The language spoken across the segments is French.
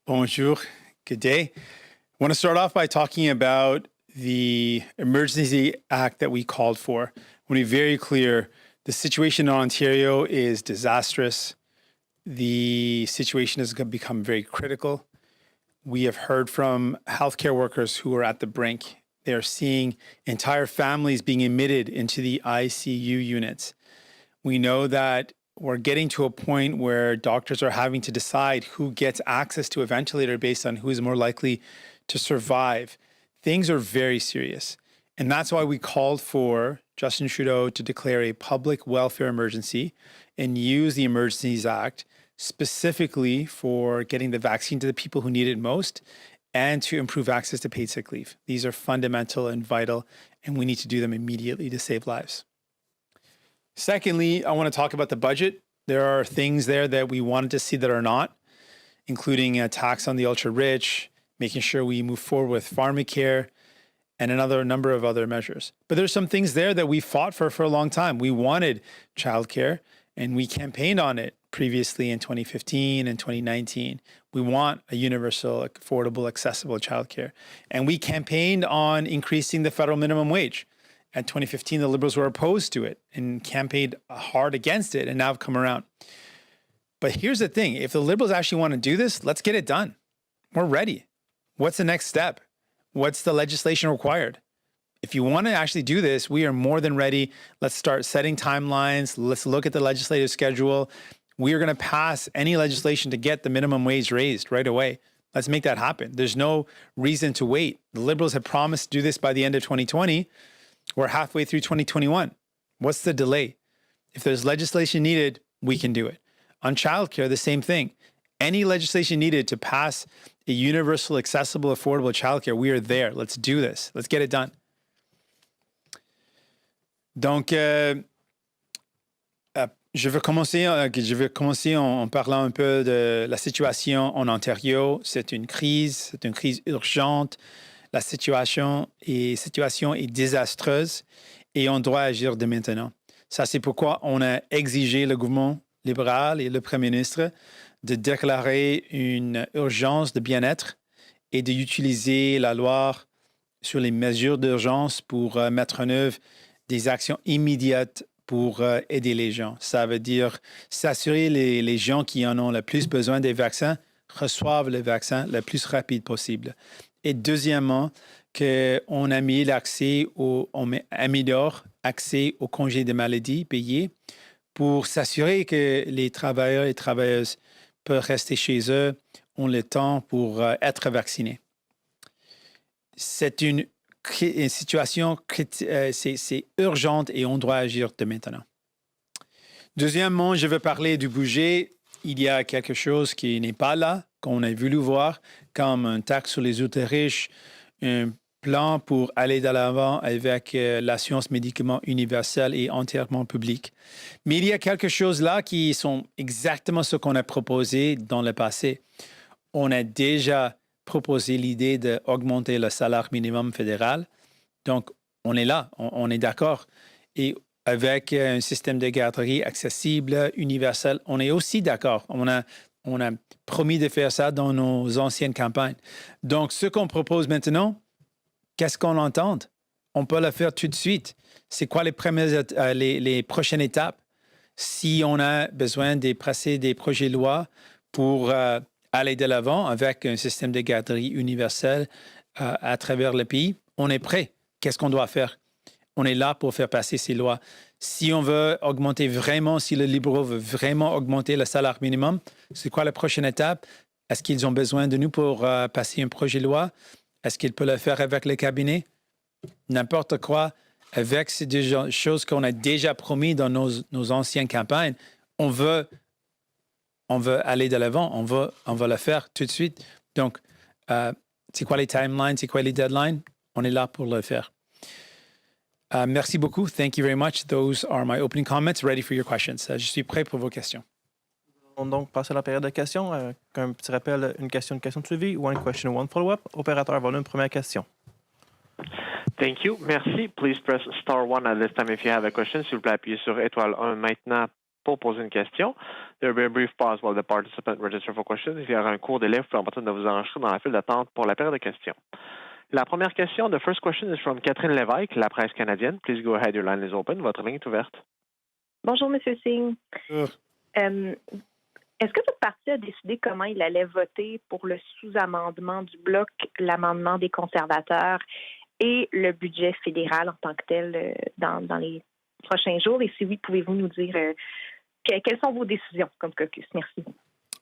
Bonjour. Good day. I want to start off by talking about the Emergency Act that we called for. I want to be very clear. The situation in Ontario is disastrous. The situation has become very critical. We have heard from healthcare workers who are at the brink. They are seeing entire families being admitted into the ICU units. We know that we're getting to a point where doctors are having to decide who gets access to a ventilator based on who is more likely to survive. Things are very serious. And that's why we called for Justin Trudeau to declare a public welfare emergency and use the Emergencies Act specifically for getting the vaccine to the people who need it most and to improve access to paid sick leave. These are fundamental and vital, and we need to do them immediately to save lives. Secondly, I want to talk about the budget. There are things there that we wanted to see that are not, including a tax on the ultra-rich, making sure we move forward with pharmacare, and another number of other measures. But there's some things there that we fought for a long time. We wanted childcare, and we campaigned on it previously in 2015 and 2019. We want a universal, affordable, accessible childcare. And we campaigned on increasing the federal minimum wage. In 2015, the Liberals were opposed to it and campaigned hard against it and now have come around. But here's the thing. If the Liberals actually want to do this, let's get it done. We're ready. What's the next step? What's the legislation required? If you want to actually do this, we are more than ready. Let's start setting timelines. Let's look at the legislative schedule. We are going to pass any legislation to get the minimum wage raised right away. Let's make that happen. There's no reason to wait. The Liberals have promised to do this by the end of 2020. We're halfway through 2021. What's the delay? If there's legislation needed, we can do it. On childcare, the same thing. Any legislation needed to pass a universal, accessible, affordable childcare, we are there. Let's do this. Let's get it done. Donc, je vais commencer en parlant un peu de la situation en Ontario. C'est une crise urgente. La situation est désastreuse et on doit agir dès maintenant. Ça, c'est pourquoi on a exigé le gouvernement libéral et le Premier ministre de déclarer une urgence de bien-être et d'utiliser la loi sur les mesures d'urgence pour mettre en œuvre des actions immédiates pour aider les gens. Ça veut dire s'assurer les gens qui en ont le plus besoin des vaccins reçoivent le vaccin le plus rapide possible. Et deuxièmement, qu'on améliore l'accès aux congés de maladie payés pour s'assurer que les travailleurs et travailleuses peuvent rester chez eux, ont le temps pour être vaccinés. C'est une situation, c'est urgente et on doit agir de maintenant. Deuxièmement, je veux parler du budget. Il y a quelque chose qui n'est pas là, qu'on a voulu voir, comme une taxe sur les ultra-riches, un plan pour aller de l'avant avec l'assurance médicaments universelle et entièrement publique. Mais il y a quelque chose là qui sont exactement ce qu'on a proposé dans le passé. On a déjà proposé l'idée d'augmenter le salaire minimum fédéral. Donc, on est là, on est d'accord. Et avec un système de garderie accessible, universel, on est aussi d'accord. On a promis de faire ça dans nos anciennes campagnes. Donc, ce qu'on propose maintenant, qu'est-ce qu'on entend? On peut le faire tout de suite. C'est quoi les prochaines étapes? Si on a besoin de passer des projets de loi pour aller de l'avant avec un système de garderie universel à travers le pays, on est prêt. Qu'est-ce qu'on doit faire? On est là pour faire passer ces lois. Si on veut augmenter vraiment, si le libéral veut vraiment augmenter le salaire minimum, c'est quoi la prochaine étape? Est-ce qu'ils ont besoin de nous pour passer un projet de loi? Est-ce qu'ils peuvent le faire avec le cabinet? N'importe quoi, avec ces deux choses qu'on a déjà promis dans nos anciennes campagnes, on veut aller de l'avant, on va le faire tout de suite. Donc, c'est quoi les timelines, c'est quoi les deadlines? On est là pour le faire. Merci beaucoup. Thank you very much. Those are my opening comments. Ready for your questions. Je suis prêt pour vos questions. On va donc passer à la période de questions. Un petit rappel, une question de suivi. One question, one follow-up. Opérateur, voilà une première question. Thank you. Merci. Please press star one at this time if you have a question. S'il vous plaît, appuyez sur étoile 1 maintenant pour poser une question. There will be a brief pause while the participant register for questions. Il y aura un court délai pour permettre de vous enregistrer dans la file d'attente pour la période de questions. La première question, the first question is from Catherine Lévesque, La Presse canadienne. Please go ahead, your line is open. Votre ligne est ouverte. Bonjour, M. Singh. Est-ce que votre parti a décidé comment il allait voter pour le sous-amendement du Bloc, l'amendement des conservateurs et le budget fédéral en tant que tel dans les prochains jours? Et si oui, pouvez-vous nous dire quelles sont vos décisions comme caucus? Merci.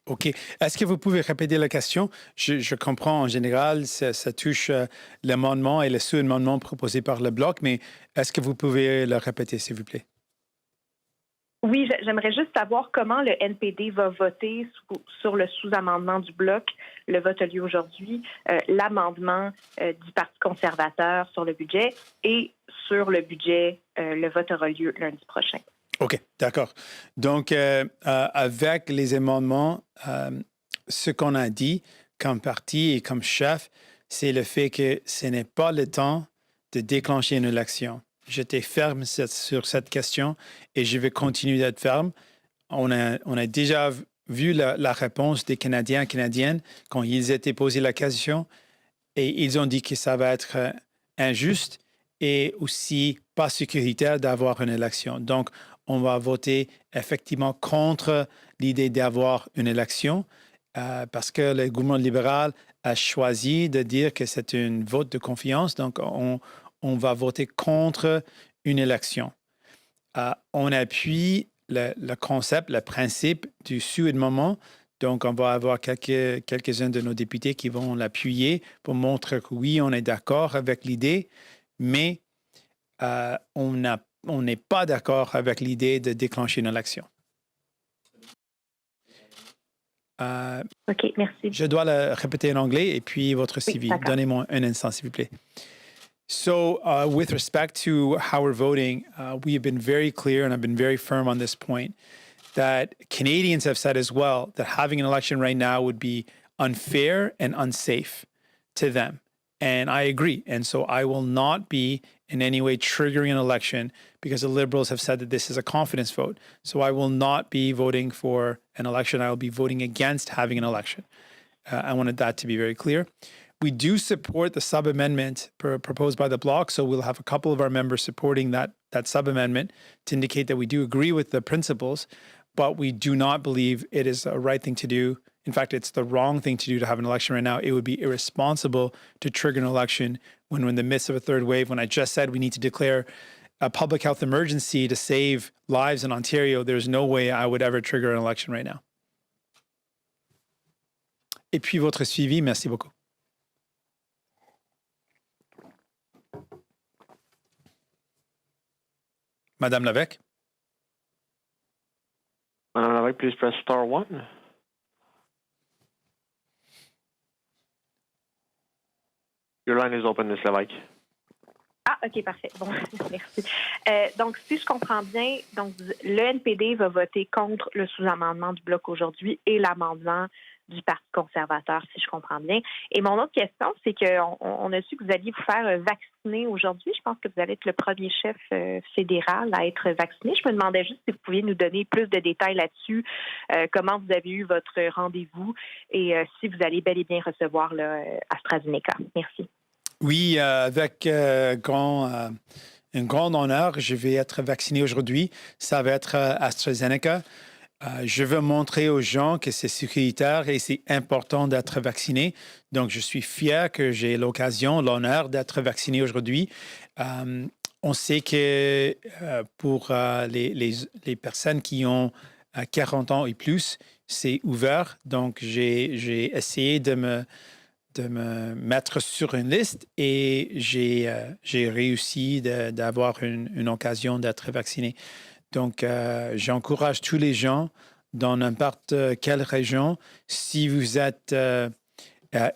OK. Est-ce que vous pouvez répéter la question? Je comprends en général, ça touche l'amendement et le sous-amendement proposé par le Bloc, mais est-ce que vous pouvez le répéter, s'il vous plaît? Oui, j'aimerais juste savoir comment le NPD va voter sur le sous-amendement du Bloc. Le vote a lieu aujourd'hui. L'amendement du Parti conservateur sur le budget et sur le budget, le vote aura lieu lundi prochain. OK, d'accord. Donc, avec les amendements, ce qu'on a dit comme parti et comme chef, c'est le fait que ce n'est pas le temps de déclencher une élection. J'étais ferme sur cette question et je vais continuer d'être ferme. On a déjà vu la réponse des Canadiens et Canadiennes quand ils étaient posés la question et ils ont dit que ça va être injuste et aussi pas sécuritaire d'avoir une élection. Donc, on va voter effectivement contre l'idée d'avoir une élection parce que le gouvernement libéral a choisi de dire que c'est un vote de confiance. Donc, on va voter contre une élection. On appuie le concept, le principe du sous-amendement. Donc, on va avoir quelques-uns de nos députés qui vont l'appuyer pour montrer que oui, on est d'accord avec l'idée, mais on n'est pas d'accord avec l'idée de déclencher une élection. OK, merci. Je dois le répéter en anglais et puis votre CV. Oui, donnez-moi un instant, s'il vous plaît. So, with respect to how we're voting, we have been very clear and I've been very firm on this point that Canadians have said as well that having an election right now would be unfair and unsafe to them. And I agree. And so I will not be in any way triggering an election because the Liberals have said that this is a confidence vote. So I will not be voting for an election. I will be voting against having an election. I wanted that to be very clear. We do support the sub-amendment proposed by the Bloc, so we'll have a couple of our members supporting that sub-amendment to indicate that we do agree with the principles, but we do not believe it is a right thing to do. In fact, it's the wrong thing to do to have an election right now. It would be irresponsible to trigger an election when we're in the midst of a third wave. When I just said we need to declare a public health emergency to save lives in Ontario, there's no way I would ever trigger an election right now. Et puis votre suivi, merci beaucoup. Madame Lévesque. Madame Lévesque, please press star 1. Your line is open, Ms. Lévesque. Ah, OK, parfait. Bon, merci. Donc, si je comprends bien, donc le NPD va voter contre le sous-amendement du Bloc aujourd'hui et l'amendement du Parti conservateur, si je comprends bien. Et mon autre question, c'est qu'on a su que vous alliez vous faire vacciner aujourd'hui. Je pense que vous allez être le premier chef fédéral à être vacciné. Je me demandais juste si vous pouviez nous donner plus de détails là-dessus, comment vous avez eu votre rendez-vous et si vous allez bel et bien recevoir AstraZeneca. Merci. Oui, avec un grand honneur, je vais être vacciné aujourd'hui. Ça va être AstraZeneca. Je veux montrer aux gens que c'est sécuritaire et c'est important d'être vacciné. Donc, je suis fier que j'ai l'honneur d'être vacciné aujourd'hui. On sait que pour les personnes qui ont 40 ans et plus, c'est ouvert. Donc, j'ai essayé de me mettre sur une liste et j'ai réussi d'avoir une occasion d'être vacciné. Donc, j'encourage tous les gens dans n'importe quelle région, si vous êtes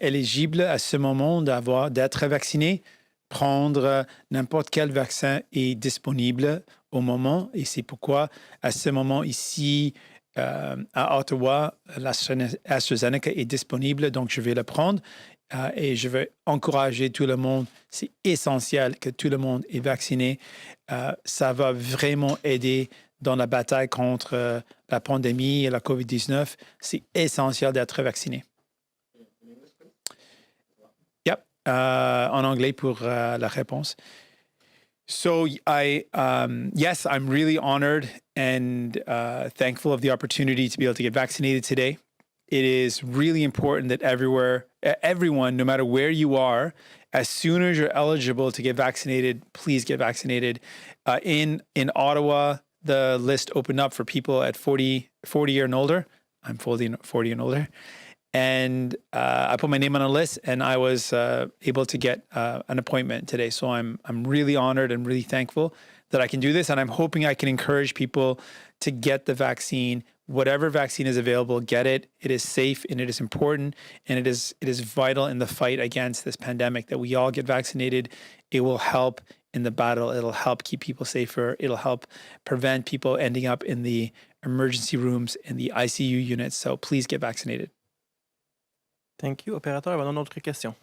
éligible à ce moment d'être vacciné, prendre n'importe quel vaccin est disponible au moment. Et c'est pourquoi, à ce moment ici, à Ottawa, l'AstraZeneca est disponible, donc je vais le prendre. Et je veux encourager tout le monde. C'est essentiel que tout le monde est vacciné. Ça va vraiment aider dans la bataille contre la pandémie et la COVID-19, c'est essentiel d'être vacciné. Yep, en anglais pour la réponse. So yes, I'm really honored and thankful of the opportunity to be able to get vaccinated today. It is really important that everyone, no matter where you are, as soon as you're eligible to get vaccinated, please get vaccinated. In Ottawa, the list opened up for people at 40 and older. I'm 40 and older. And I put my name on a list, and I was able to get an appointment today. So I'm really honored and really thankful that I can do this. And I'm hoping I can encourage people to get the vaccine. Whatever vaccine is available, get it. It is safe and it is important, and it is vital in the fight against this pandemic that we all get vaccinated. It will help in the battle. It'll help keep people safer. It'll help prevent people ending up in the emergency rooms and the ICU units. So please get vaccinated. Thank you. Opérateur, avons-nous d'autres questions?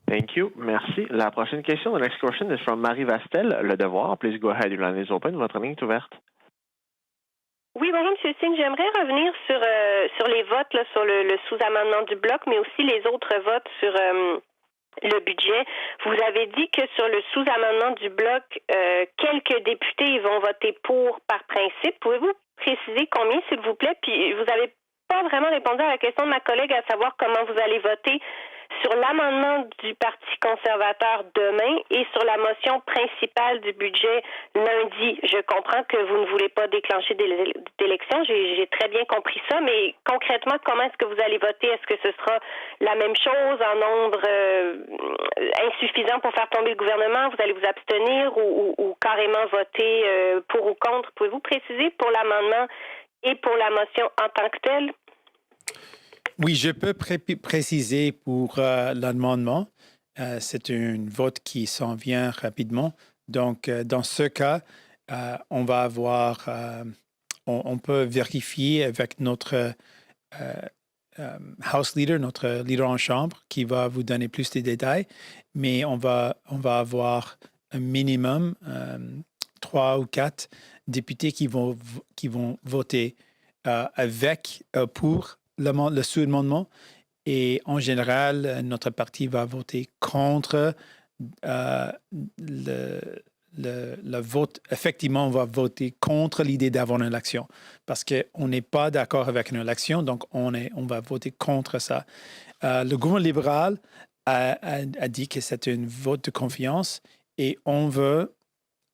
Thank you. Merci. La prochaine question, the next question is from Marie Vastel, Le Devoir. Please go ahead, your line is open. Votre ligne est ouverte. Oui, bonjour, M. Singh. J'aimerais revenir sur les votes, là, sur le sous-amendement du Bloc, mais aussi les autres votes sur le budget. Vous avez dit que sur le sous-amendement du Bloc, quelques députés vont voter pour par principe. Pouvez-vous préciser combien, s'il vous plaît? Puis vous n'avez pas vraiment répondu à la question de ma collègue, à savoir comment vous allez voter sur l'amendement du Parti conservateur demain et sur la motion principale du budget lundi. Je comprends que vous ne voulez pas déclencher d'élection. J'ai très bien compris ça, mais concrètement, comment est-ce que vous allez voter? Est-ce que ce sera la même chose en nombre insuffisant pour faire tomber le gouvernement? Vous allez vous abstenir ou carrément voter pour ou contre? Pouvez-vous préciser pour l'amendement et pour la motion en tant que telle? Oui, je peux préciser pour l'amendement. C'est un vote qui s'en vient rapidement. Donc, dans ce cas, on va avoir, on peut vérifier avec notre House Leader, notre leader en chambre, qui va vous donner plus de détails. Mais on va avoir un minimum, 3 ou 4 députés qui vont voter pour le sous-amendement, et en général, notre parti va voter contre le vote. Effectivement, on va voter contre l'idée d'avoir une élection parce qu'on n'est pas d'accord avec une élection, donc on va voter contre ça. Le gouvernement libéral a dit que c'est un vote de confiance et on veut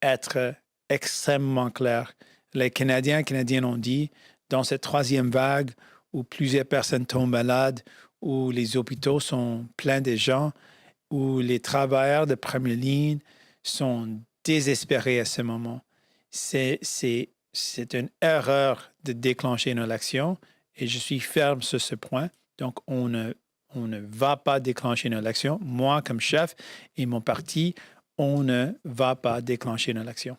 être extrêmement clair. Les Canadiennes ont dit, dans cette troisième vague, où plusieurs personnes tombent malades, où les hôpitaux sont pleins de gens, où les travailleurs de première ligne sont désespérés à ce moment. C'est une erreur de déclencher une élection et je suis ferme sur ce point. Donc, on ne va pas déclencher une élection. Moi, comme chef et mon parti, on ne va pas déclencher une élection.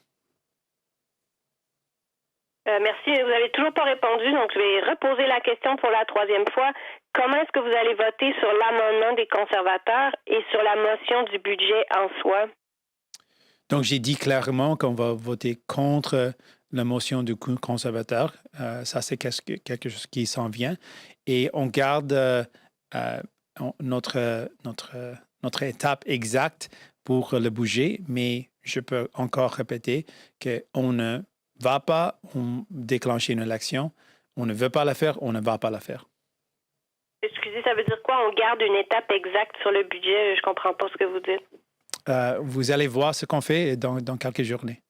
Merci. Vous n'avez toujours pas répondu, donc je vais reposer la question pour la troisième fois. Comment est-ce que vous allez voter sur l'amendement des conservateurs et sur la motion du budget en soi? Donc, j'ai dit clairement qu'on va voter contre la motion du conservateur. Ça, c'est quelque chose qui s'en vient. Et on garde notre étape exacte pour le budget, mais je peux encore répéter qu'on ne va pas déclencher une élection. On ne veut pas la faire, on ne va pas la faire. Excusez, ça veut dire quoi? On garde une étape exacte sur le budget? Je ne comprends pas ce que vous dites. Vous allez voir ce qu'on fait dans quelques journées.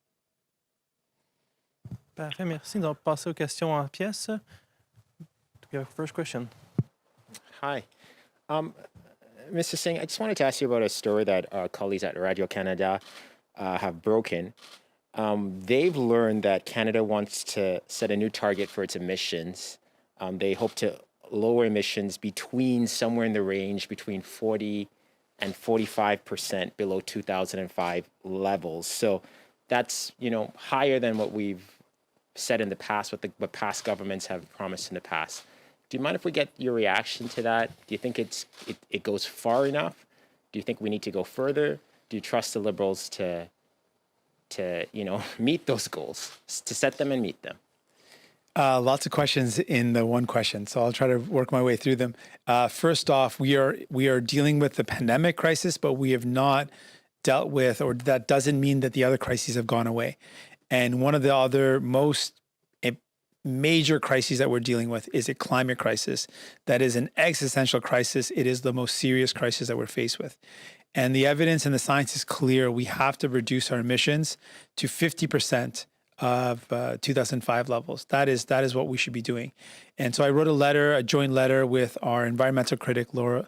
Parfait, merci. Donc, passer aux questions en pièces. We have a first question. Hi. Mr. Singh, I just wanted to ask you about a story that our colleagues at Radio-Canada have broken. They've learned that Canada wants to set a new target for its emissions. They hope to lower emissions somewhere in the range between 40 and 45% below 2005 levels. So that's, higher than what we've said in the past, what past governments have promised in the past. Do you mind if we get your reaction to that? Do you think it goes far enough? Do you think we need to go further? Do you trust the Liberals to to meet those goals, to set them and meet them? Lots of questions in the one question, so I'll try to work my way through them. First off, we are dealing with the pandemic crisis, but we have not dealt with, or that doesn't mean that the other crises have gone away. And one of the other most major crises that we're dealing with is a climate crisis. That is an existential crisis. It is the most serious crisis that we're faced with. And the evidence and the science is clear. We have to reduce our emissions to 50% of 2005 levels. That is what we should be doing. And so I wrote a joint letter with our environmental critic, Laurel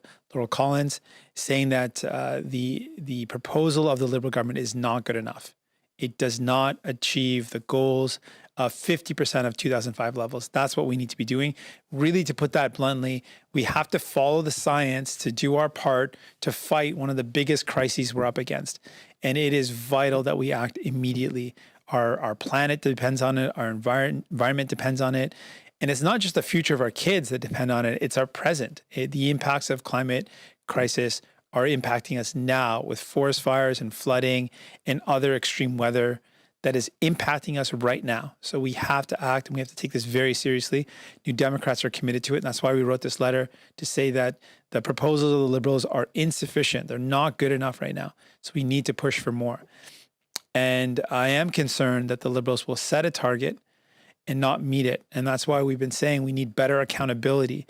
Collins, saying that the proposal of the Liberal government is not good enough. It does not achieve the goals of 50% of 2005 levels. That's what we need to be doing. Really, to put that bluntly, we have to follow the science to do our part to fight one of the biggest crises we're up against. And it is vital that we act immediately. Our planet depends on it. Our environment depends on it. And it's not just the future of our kids that depend on it. It's our present. The impacts of climate crisis are impacting us now with forest fires and flooding and other extreme weather that is impacting us right now. So we have to act, and we have to take this very seriously. New Democrats are committed to it, and that's why we wrote this letter to say that the proposals of the Liberals are insufficient. They're not good enough right now. So we need to push for more. And I am concerned that the Liberals will set a target and not meet it. And that's why we've been saying we need better accountability.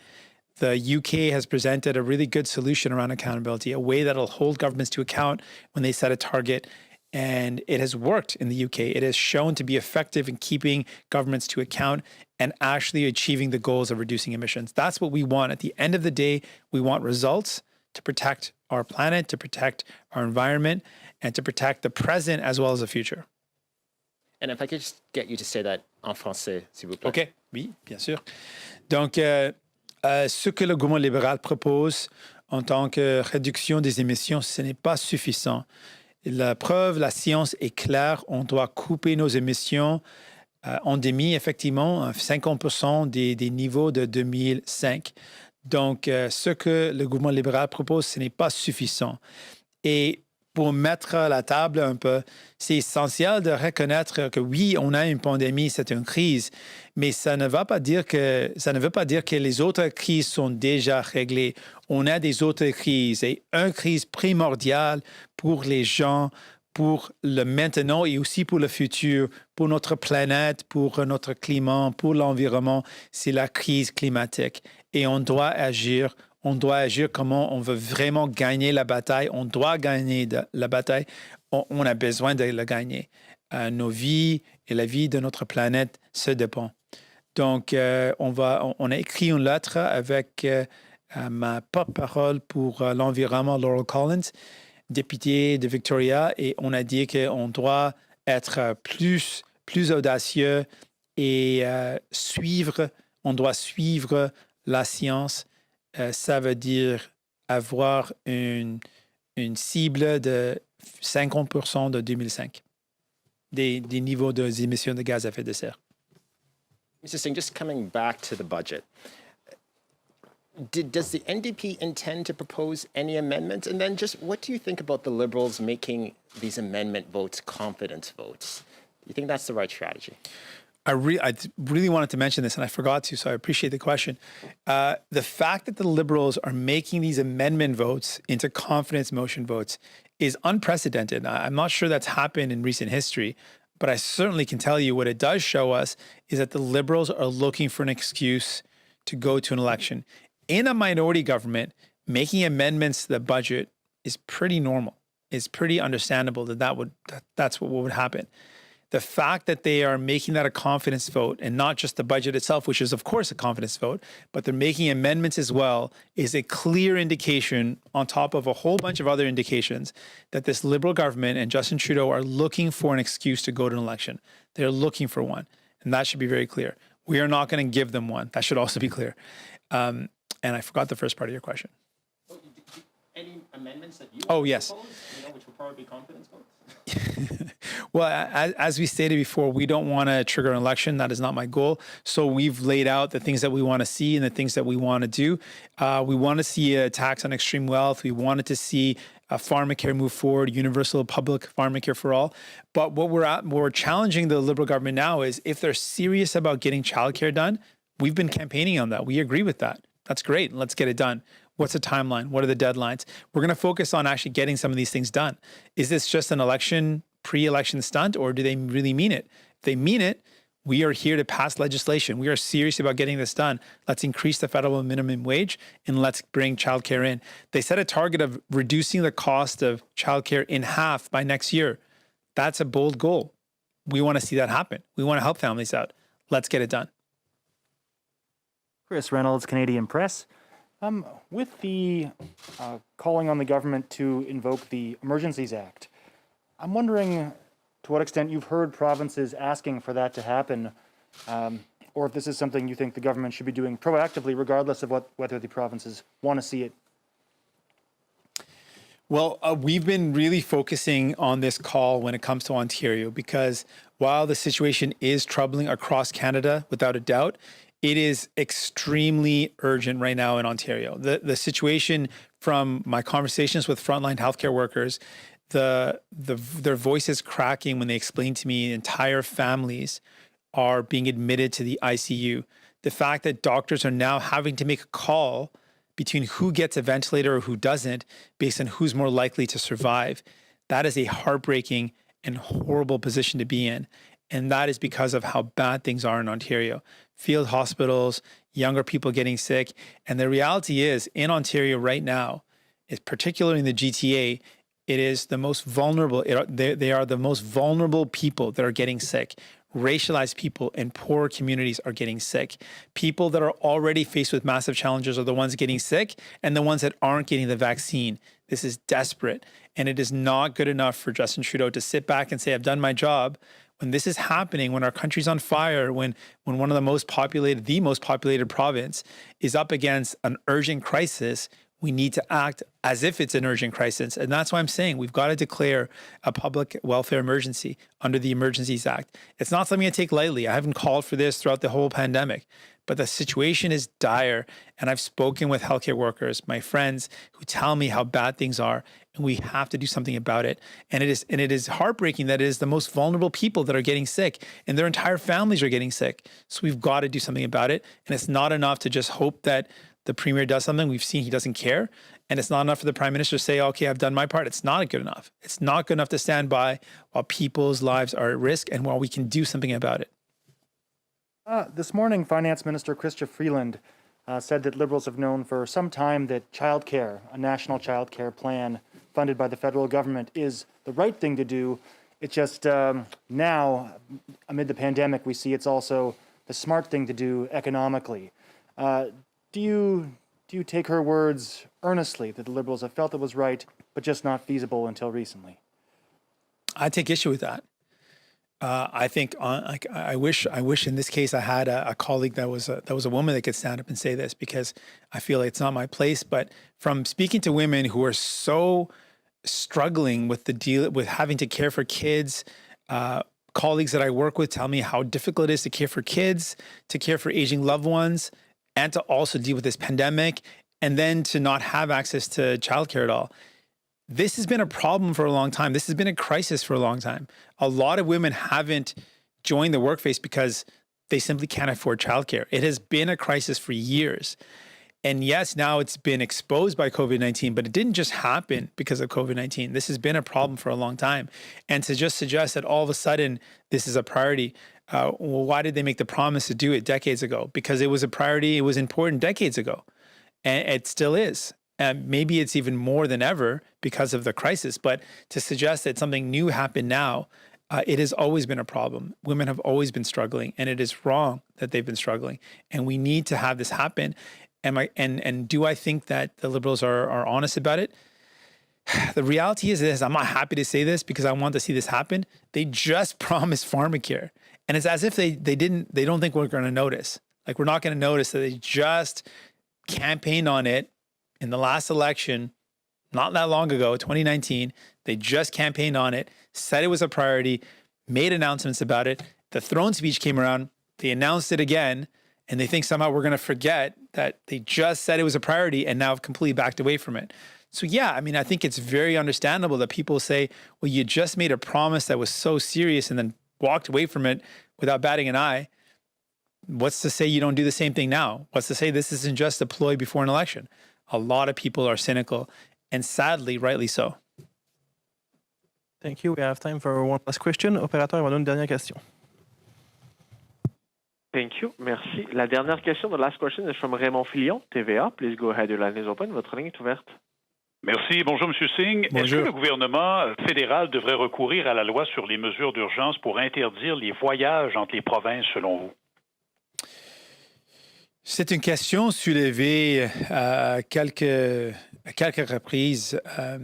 The UK has presented a really good solution around accountability, a way that'll hold governments to account when they set a target. And it has worked in the UK. It has shown to be effective in keeping governments to account and actually achieving the goals of reducing emissions. That's what we want. At the end of the day, we want results to protect our planet, to protect our environment, and to protect the present as well as the future. And if I could just get you to say that en français, s'il vous plaît. OK, oui, bien sûr. Donc, ce que le gouvernement libéral propose en tant que réduction des émissions, ce n'est pas suffisant. La preuve, la science est claire. On doit couper nos émissions en demi, effectivement, 50% des niveaux de 2005. Donc, ce que le gouvernement libéral propose, ce n'est pas suffisant. Et pour mettre la table un peu, c'est essentiel de reconnaître que oui, on a une pandémie, c'est une crise, mais ça ne veut pas dire que les autres crises sont déjà réglées. On a des autres crises, et une crise primordiale pour les gens, pour le maintenant et aussi pour le futur, pour notre planète, pour notre climat, pour l'environnement, c'est la crise climatique. Et on doit agir. On doit agir comment on veut vraiment gagner la bataille. On doit gagner la bataille. On a besoin de la gagner. Nos vies et la vie de notre planète se dépend. Donc, on a écrit une lettre avec ma porte-parole pour l'environnement, Laurel Collins, députée de Victoria, et on a dit qu'on doit être plus audacieux et on doit suivre la science. Ça veut dire avoir une cible de 50% de 2005 des niveaux d'émissions de gaz à effet de serre. Mr. Singh, just coming back to the budget, does the NDP intend to propose any amendments? And then just what do you think about the Liberals making these amendment votes confidence votes? Do you think that's the right strategy? I really wanted to mention this, and I forgot to, so I appreciate the question. The fact that the Liberals are making these amendment votes into confidence motion votes is unprecedented. I'm not sure that's happened in recent history, but I certainly can tell you what it does show us is that the Liberals are looking for an excuse to go to an election. In a minority government, making amendments to the budget is pretty normal. It's pretty understandable that's what would happen. The fact that they are making that a confidence vote and not just the budget itself, which is, of course, a confidence vote, but they're making amendments as well, is a clear indication on top of a whole bunch of other indications that this Liberal government and Justin Trudeau are looking for an excuse to go to an election. They're looking for one. And that should be very clear. We are not going to give them one. That should also be clear. And I forgot the first part of your question. Any amendments that you yes. propose, which would probably be confidence votes? Well, as we stated before, we don't want to trigger an election. That is not my goal. So we've laid out the things that we want to see and the things that we want to do. We want to see a tax on extreme wealth. We wanted to see pharmacare move forward, universal public pharmacare for all. But what we're challenging the Liberal government now is if they're serious about getting childcare done, we've been campaigning on that. We agree with that. That's great. Let's get it done. What's the timeline? What are the deadlines? We're going to focus on actually getting some of these things done. Is this just an pre-election stunt, or do they really mean it? If they mean it, we are here to pass legislation. We are serious about getting this done. Let's increase the federal minimum wage and let's bring childcare in. They set a target of reducing the cost of childcare in half by next year. That's a bold goal. We want to see that happen. We want to help families out. Let's get it done. Chris Reynolds, Canadian Press. With the calling on the government to invoke the Emergencies Act, I'm wondering to what extent you've heard provinces asking for that to happen, or if this is something you think the government should be doing proactively, regardless of whether the provinces want to see it. Well, we've been really focusing on this call when it comes to Ontario, because while the situation is troubling across Canada, without a doubt, it is extremely urgent right now in Ontario. The situation, from my conversations with frontline healthcare workers, their voices cracking when they explain to me entire families are being admitted to the ICU. The fact that doctors are now having to make a call between who gets a ventilator or who doesn't based on who's more likely to survive, that is a heartbreaking and horrible position to be in. And that is because of how bad things are in Ontario. Field hospitals, younger people getting sick. And the reality is, in Ontario right now, is particularly in the GTA, it is the most vulnerable. They are the most vulnerable people that are getting sick. Racialized people in poor communities are getting sick. People that are already faced with massive challenges are the ones getting sick, and the ones that aren't getting the vaccine. This is desperate. And it is not good enough for Justin Trudeau to sit back and say, I've done my job. When this is happening, when our country's on fire, when one of the most populated province is up against an urgent crisis, we need to act as if it's an urgent crisis. And that's why I'm saying we've got to declare a public welfare emergency under the Emergencies Act. It's not something I take lightly. I haven't called for this throughout the whole pandemic, but the situation is dire. And I've spoken with healthcare workers, my friends, who tell me how bad things are, and we have to do something about it. And it is heartbreaking that it is the most vulnerable people that are getting sick, and their entire families are getting sick. So we've got to do something about it. And it's not enough to just hope that the Premier does something. We've seen he doesn't care. And it's not enough for the Prime Minister to say, okay, I've done my part. It's not good enough. It's not good enough to stand by while people's lives are at risk and while we can do something about it. This morning, Finance Minister Chrystia Freeland said that Liberals have known for some time that childcare, a national childcare plan funded by the federal government, is the right thing to do. It's just now, amid the pandemic, we see it's also the smart thing to do economically. Do you take her words earnestly that the Liberals have felt it was right, but just not feasible until recently? I take issue with that. I think I wish in this case I had a colleague that was a woman that could stand up and say this, because I feel like it's not my place. But from speaking to women who are so struggling with the deal with having to care for kids, colleagues that I work with tell me how difficult it is to care for kids, to care for aging loved ones, and to also deal with this pandemic, and then to not have access to childcare at all. This has been a problem for a long time. This has been a crisis for a long time. A lot of women haven't joined the workforce because they simply can't afford childcare. It has been a crisis for years. And yes, now it's been exposed by COVID-19, but it didn't just happen because of COVID-19. This has been a problem for a long time. And to just suggest that all of a sudden this is a priority, well, why did they make the promise to do it decades ago? Because it was a priority, it was important decades ago, and it still is. And maybe it's even more than ever because of the crisis. But to suggest that something new happened now, it has always been a problem. Women have always been struggling, and it is wrong that they've been struggling. And we need to have this happen. And do I think that the Liberals are honest about it? The reality is this: I'm not happy to say this because I want to see this happen. They just promised pharmacare, and it's as if they don't think we're going to notice. Like, we're not going to notice that they just campaigned on it in the last election, not that long ago, 2019. They just campaigned on it, said it was a priority, made announcements about it. The throne speech came around, they announced it again, and they think somehow we're going to forget that they just said it was a priority and now have completely backed away from it. So yeah, I mean, I think it's very understandable that people say, well, you just made a promise that was so serious and then walked away from it without batting an eye. What's to say you don't do the same thing now? What's to say this isn't just a ploy before an election? A lot of people are cynical, and sadly, rightly so. Thank you. We have time for one last question. Opérateur, on a une dernière question. Thank you. Merci. La dernière question, the last question is from Raymond Filion, TVA. Please go ahead. Your line is open. Votre ligne est ouverte. Merci. Bonjour, M. Singh. Bonjour. Est-ce que le gouvernement fédéral devrait recourir à la loi sur les mesures d'urgence pour interdire les voyages entre les provinces, selon vous? C'est une question soulevée à quelques reprises.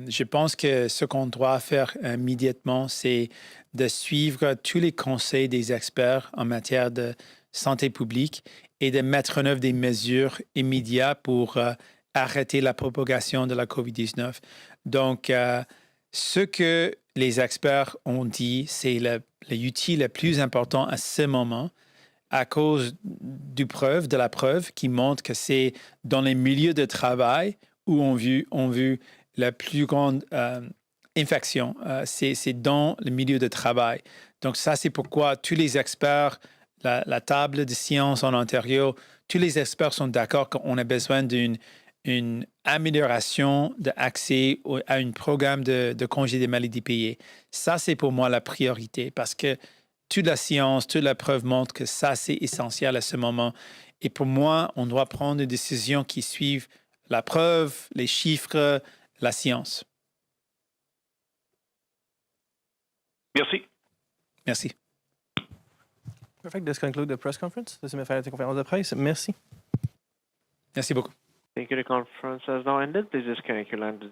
Je pense que ce qu'on doit faire immédiatement, c'est de suivre tous les conseils des experts en matière de santé publique et de mettre en œuvre des mesures immédiates pour arrêter la propagation de la COVID-19. Donc, ce que les experts ont dit, c'est l'outil le plus important à ce moment, à cause de la preuve qui montre que c'est dans les milieux de travail où on vu la plus grande infection. C'est dans le milieu de travail. Donc ça, c'est pourquoi tous les experts, la table de science en Ontario, tous les experts sont d'accord qu'on a besoin d'une amélioration d'accès à un programme de congé des maladies payées. Ça, c'est pour moi la priorité parce que toute la science, toute la preuve montre que ça, c'est essentiel à ce moment. Et pour moi, on doit prendre des décisions qui suivent la preuve, les chiffres, la science. Merci. Merci. Perfect. This concludes the press conference. This met fin la conférence de presse. Merci. Merci beaucoup. Thank you. The conference has now ended. Please disconnect your line.